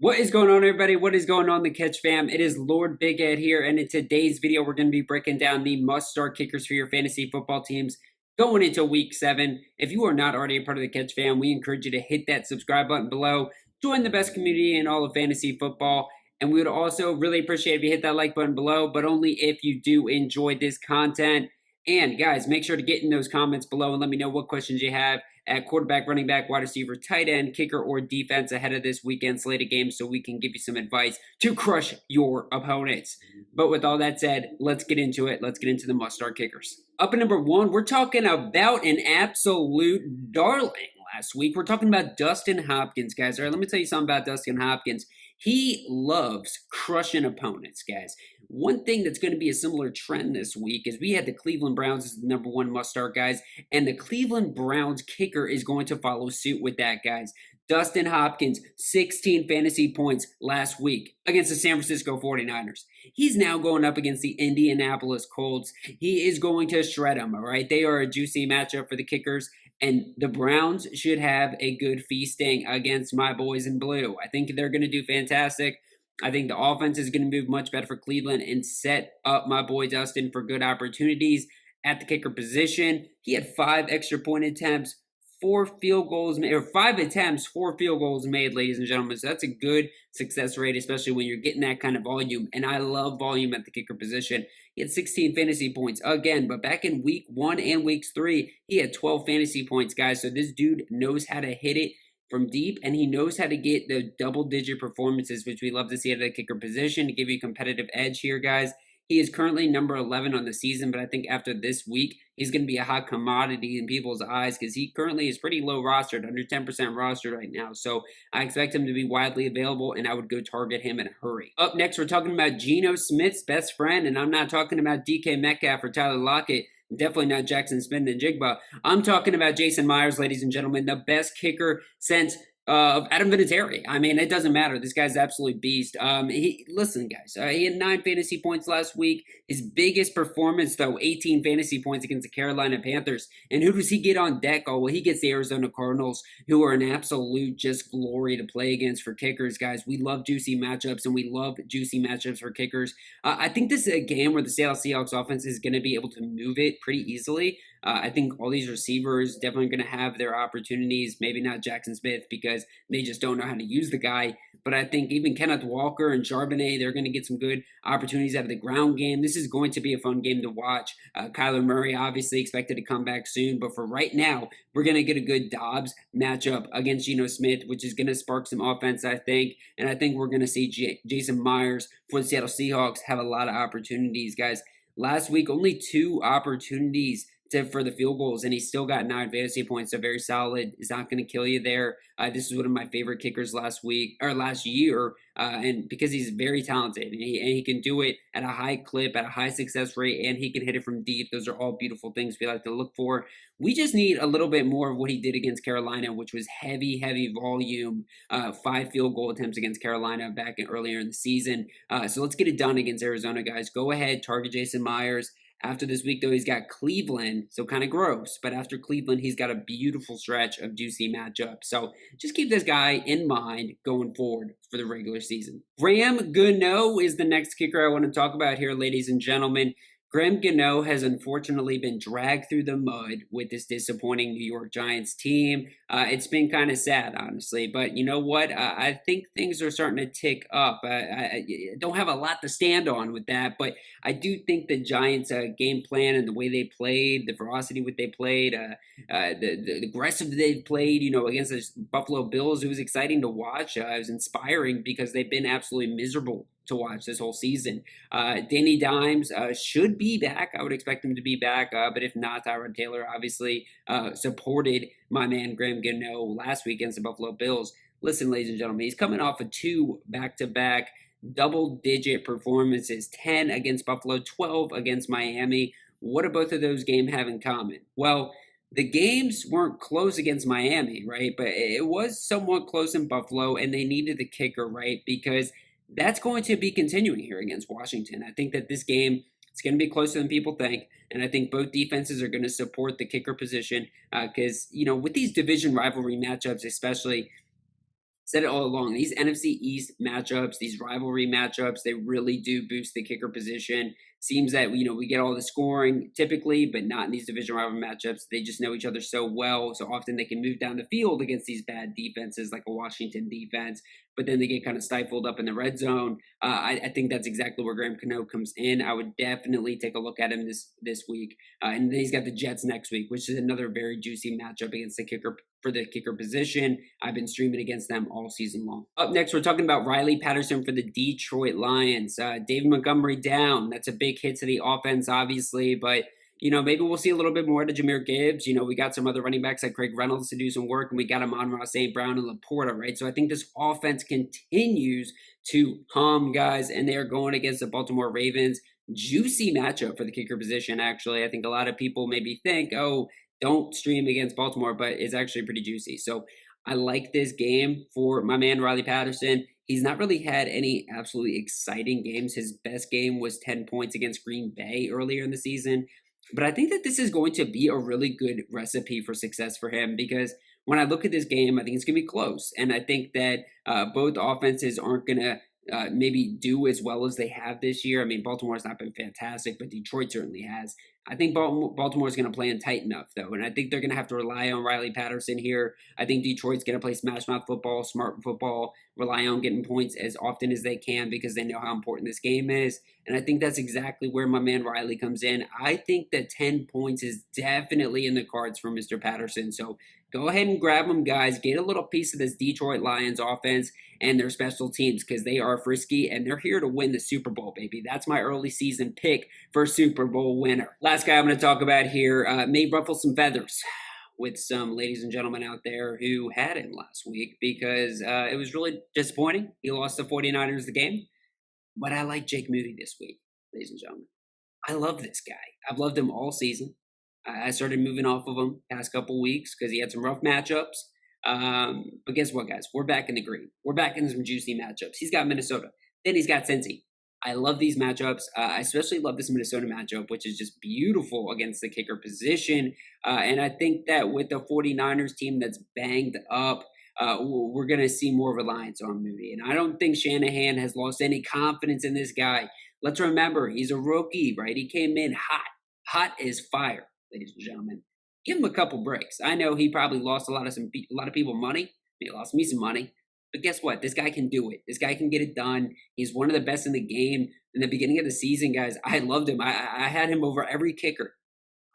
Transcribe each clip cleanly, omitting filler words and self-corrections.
What is going on, everybody? What is going on, the Catch fam? It is Lord Big Ed here, and in today's video, we're going to be breaking down the must-start kickers for your fantasy football teams going into Week 7. If you are not already a part of the Catch fam, we encourage you to hit that subscribe button below, join the best community in all of fantasy football, and we would also really appreciate if you hit that like button below, but only if you do enjoy this content. And guys, make sure to get in those comments below and let me know what questions you have at quarterback, running back, wide receiver, tight end, kicker, or defense ahead of this weekend slate of games so we can give you some advice to crush your opponents. But with all that said, let's get into it. Let's get into the must-start kickers. Up at number 1, we're talking about an absolute darling last week. We're talking about Dustin Hopkins, guys. All right, let me tell you something about Dustin Hopkins. He loves crushing opponents, guys. One thing that's going to be a similar trend this week is we had the Cleveland Browns as the number 1 must-start, guys, and the Cleveland Browns kicker is going to follow suit with that, guys. Dustin Hopkins, 16 fantasy points last week against the San Francisco 49ers. He's now going up against the Indianapolis Colts. He is going to shred them, all right? They are a juicy matchup for the kickers, and the Browns should have a good feasting against my boys in blue. I think they're going to do fantastic. I think the offense is going to move much better for Cleveland and set up my boy Dustin for good opportunities at the kicker position. He had 5 extra point attempts, 4 field goals made, or 5 attempts, 4 field goals made, ladies and gentlemen. So that's a good success rate, especially when you're getting that kind of volume. And I love volume at the kicker position. He had 16 fantasy points again, but back in week 1 and week 3, he had 12 fantasy points, guys. So this dude knows how to hit it from deep, and he knows how to get the double-digit performances, which we love to see at the kicker position to give you a competitive edge here, guys. He is currently number 11 on the season, but I think after this week, he's going to be a hot commodity in people's eyes because he currently is pretty low rostered, under 10% rostered right now. So I expect him to be widely available, and I would go target him in a hurry. Up next, we're talking about Geno Smith's best friend, and I'm not talking about DK Metcalf or Tyler Lockett. Definitely not Jackson Smith and Jigba. I'm talking about Jason Myers, ladies and gentlemen, the best kicker since of Adam Vinatieri. I mean, it doesn't matter. This guy's an absolute beast. Listen, guys, he had 9 fantasy points last week. His biggest performance, though, 18 fantasy points against the Carolina Panthers. And who does he get on deck? Oh, well, he gets the Arizona Cardinals, who are an absolute just glory to play against for kickers, guys. We love juicy matchups, and we love juicy matchups for kickers. I think this is a game where the Seattle Seahawks offense is going to be able to move it pretty easily. I think all these receivers definitely going to have their opportunities. Maybe not Jackson Smith because they just don't know how to use the guy. But I think even Kenneth Walker and Charbonnet, they're going to get some good opportunities out of the ground game. This is going to be a fun game to watch. Kyler Murray obviously expected to come back soon. But for right now, we're going to get a good Dobbs matchup against Geno Smith, which is going to spark some offense, I think. And I think we're going to see Jason Myers for the Seattle Seahawks have a lot of opportunities, guys. Last week, only 2 opportunities for the field goals, and he still got 9 fantasy points. So very solid. Is not going to kill you there. This is one of my favorite kickers last year, and because he's very talented and he can do it at a high clip, at a high success rate, and he can hit it from deep. Those are all beautiful things we like to look for. We just need a little bit more of what he did against Carolina, which was heavy volume. 5 field goal attempts against Carolina earlier in the season. So let's get it done against Arizona, guys. Go ahead, target Jason Myers. After this week, though, he's got Cleveland, so kind of gross. But after Cleveland, he's got a beautiful stretch of juicy matchups. So just keep this guy in mind going forward for the regular season. Graham Gano is the next kicker I want to talk about here, ladies and gentlemen. Graham Gano has unfortunately been dragged through the mud with this disappointing New York Giants team. It's been kind of sad, honestly. But you know what? I think things are starting to tick up. I don't have a lot to stand on with that, but I do think the Giants' game plan and the way they played, the ferocity with they played, the aggressive they played, against the Buffalo Bills, it was exciting to watch. It was inspiring because they've been absolutely miserable to watch this whole season. Danny Dimes should be back. I would expect him to be back, but if not, Tyrod Taylor obviously supported my man Graham Gano last week against the Buffalo Bills. Listen, ladies and gentlemen, he's coming off of 2 back-to-back double-digit performances, 10 against Buffalo, 12 against Miami. What do both of those games have in common? Well, the games weren't close against Miami, right? But it was somewhat close in Buffalo, and they needed the kicker, right? Because that's going to be continuing here against Washington. I think that this game, it's going to be closer than people think, and I think both defenses are going to support the kicker position because, with these division rivalry matchups especially, said it all along. These NFC East matchups, these rivalry matchups, they really do boost the kicker position. Seems that we get all the scoring typically, but not in these division rival matchups. They just know each other so well, so often they can move down the field against these bad defenses like a Washington defense, but then they get kind of stifled up in the red zone. I think that's exactly where Graham Cano comes in. I would definitely take a look at him this week, and then he's got the Jets next week, which is another very juicy matchup against the kicker for the kicker position. I've been streaming against them all season long. Up next, we're talking about Riley Patterson for the Detroit Lions. David Montgomery down. That's a big hit to the offense, obviously, but maybe we'll see a little bit more to Jahmyr Gibbs. We got some other running backs like Craig Reynolds to do some work, and we got Amon-Ra St. Brown and Laporta, right? So I think this offense continues to hum, guys, and they're going against the Baltimore Ravens. Juicy matchup for the kicker position, actually. I think a lot of people maybe think, oh, don't stream against Baltimore, but it's actually pretty juicy. So I like this game for my man, Riley Patterson. He's not really had any absolutely exciting games. His best game was 10 points against Green Bay earlier in the season. But I think that this is going to be a really good recipe for success for him, because when I look at this game, I think it's going to be close. And I think that both offenses aren't going to maybe do as well as they have this year. I mean, Baltimore's not been fantastic, but Detroit certainly has. I think Baltimore's going to play in tight enough, though, and I think they're going to have to rely on Riley Patterson here. I think Detroit's going to play smash mouth football, smart football, rely on getting points as often as they can because they know how important this game is, and I think that's exactly where my man Riley comes in. I think that 10 points is definitely in the cards for Mr. Patterson, so go ahead and grab them, guys. Get a little piece of this Detroit Lions offense and their special teams because they are frisky and they're here to win the Super Bowl, baby. That's my early season pick for Super Bowl winner. Last guy I'm going to talk about here may ruffle some feathers with some ladies and gentlemen out there who had him last week because it was really disappointing. He lost the 49ers the game, but I like Jake Moody this week, ladies and gentlemen. I love this guy. I've loved him all season. I started moving off of him past couple weeks because he had some rough matchups. But guess what, guys? We're back in the green. We're back in some juicy matchups. He's got Minnesota. Then he's got Cincy. I love these matchups. I especially love this Minnesota matchup, which is just beautiful against the kicker position. And I think that with the 49ers team that's banged up, we're going to see more reliance on Moody. And I don't think Shanahan has lost any confidence in this guy. Let's remember, he's a rookie, right? He came in hot as fire, ladies and gentlemen. Give him a couple breaks. I know he probably lost a lot of people money. He lost me some money. But guess what? This guy can do it. This guy can get it done. He's one of the best in the game. In the beginning of the season, guys, I loved him. I had him over every kicker.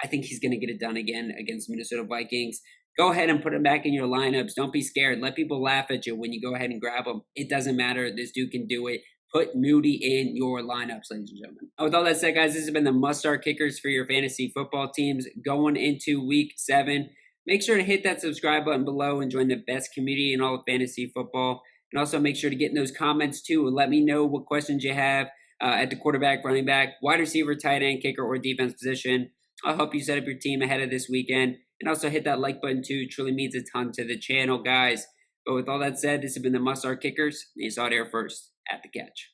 I think he's going to get it done again against Minnesota Vikings. Go ahead and put him back in your lineups. Don't be scared. Let people laugh at you when you go ahead and grab him. It doesn't matter. This dude can do it. Put Moody in your lineups, ladies and gentlemen. With all that said, guys, this has been the must-start kickers for your fantasy football teams going into Week 7. Make sure to hit that subscribe button below and join the best community in all of fantasy football. And also make sure to get in those comments, too, and let me know what questions you have at the quarterback, running back, wide receiver, tight end, kicker, or defense position. I'll help you set up your team ahead of this weekend. And also hit that like button, too. It truly means a ton to the channel, guys. But with all that said, this has been the must-start kickers. You saw it here first at the catch.